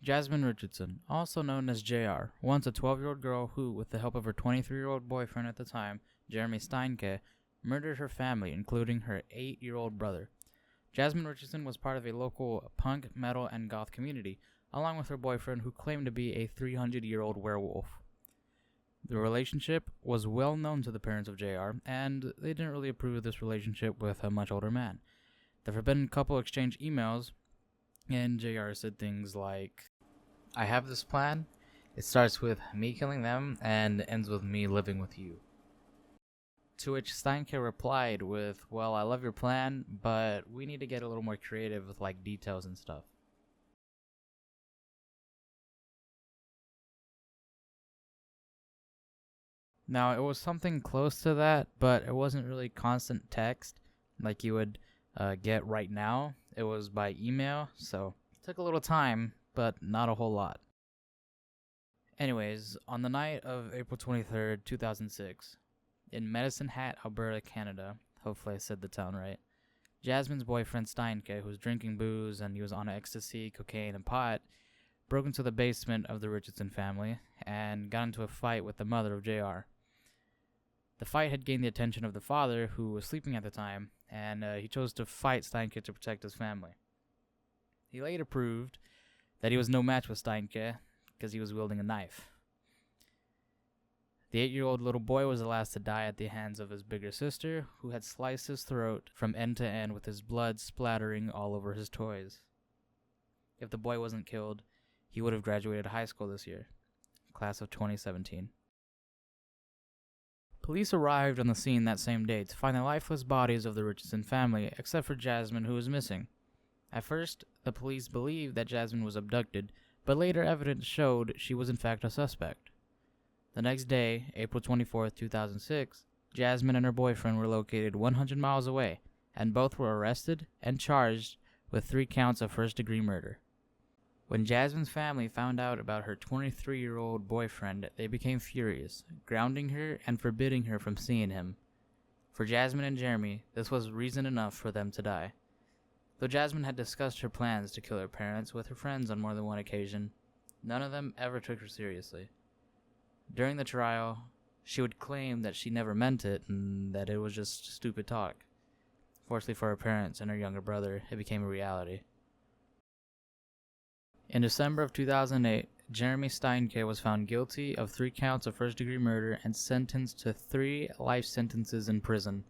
Jasmine Richardson, also known as JR, once a 12-year-old girl who, with the help of her 23-year-old boyfriend at the time, Jeremy Steinke, murdered her family, including her 8-year-old brother. Jasmine Richardson was part of a local punk, metal, and goth community, along with her boyfriend who claimed to be a 300-year-old werewolf. The relationship was well known to the parents of JR, and they didn't really approve of this relationship with a much older man. The forbidden couple exchanged emails, and JR said things like, "I have this plan. It starts with me killing them and ends with me living with you." To which Steinke replied with, "Well, I love your plan, but we need to get a little more creative with details and stuff." Now, it was something close to that, but it wasn't really constant text like you would get right now. It was by email, so it took a little time, but not a whole lot. Anyways, on the night of April 23rd, 2006, in Medicine Hat, Alberta, Canada, hopefully I said the town right, Jasmine's boyfriend Steinke, who was drinking booze and he was on ecstasy, cocaine, and pot, broke into the basement of the Richardson family and got into a fight with the mother of JR. The fight had gained the attention of the father, who was sleeping at the time, and he chose to fight Steinke to protect his family. He later proved that he was no match with Steinke because he was wielding a knife. The 8-year-old little boy was the last to die at the hands of his bigger sister, who had sliced his throat from end to end with his blood splattering all over his toys. If the boy wasn't killed, he would have graduated high school this year, class of 2017. Police arrived on the scene that same day to find the lifeless bodies of the Richardson family, except for Jasmine, who was missing. At first, the police believed that Jasmine was abducted, but later evidence showed she was in fact a suspect. The next day, April 24, 2006, Jasmine and her boyfriend were located 100 miles away, and both were arrested and charged with 3 counts of first-degree murder. When Jasmine's family found out about her 23-year-old boyfriend, they became furious, grounding her and forbidding her from seeing him. For Jasmine and Jeremy, this was reason enough for them to die. Though Jasmine had discussed her plans to kill her parents with her friends on more than one occasion, none of them ever took her seriously. During the trial, she would claim that she never meant it and that it was just stupid talk. Fortunately for her parents and her younger brother, it became a reality. In December of 2008, Jeremy Steinke was found guilty of 3 counts of first-degree murder and sentenced to 3 life sentences in prison.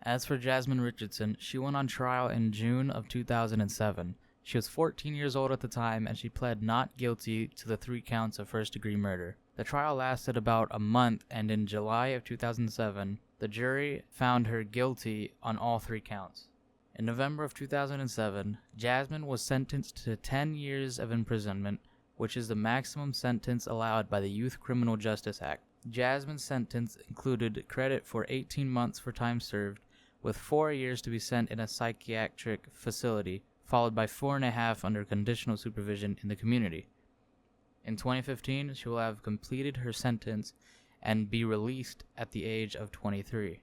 As for Jasmine Richardson, she went on trial in June of 2007. She was 14 years old at the time, and she pled not guilty to the 3 counts of first-degree murder. The trial lasted about a month, and in July of 2007, the jury found her guilty on all 3 counts. In November of 2007, Jasmine was sentenced to 10 years of imprisonment, which is the maximum sentence allowed by the Youth Criminal Justice Act. Jasmine's sentence included credit for 18 months for time served, with 4 years to be spent in a psychiatric facility, followed by 4.5 under conditional supervision in the community. In 2015, she will have completed her sentence and be released at the age of 23.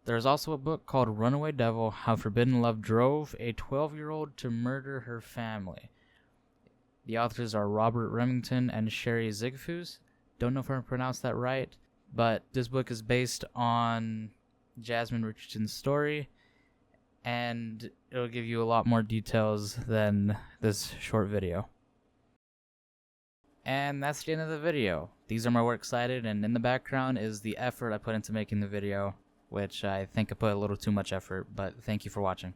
There is also a book called Runaway Devil: How Forbidden Love Drove a 12-year-old to Murder Her Family. The authors are Robert Remington and Sherry Zigfus. Don't know if I pronounced that right, but this book is based on Jasmine Richardson's story, and it'll give you a lot more details than this short video. And that's the end of the video. These are my works cited, and in the background is the effort I put into making the video, which I think I put a little too much effort, but thank you for watching.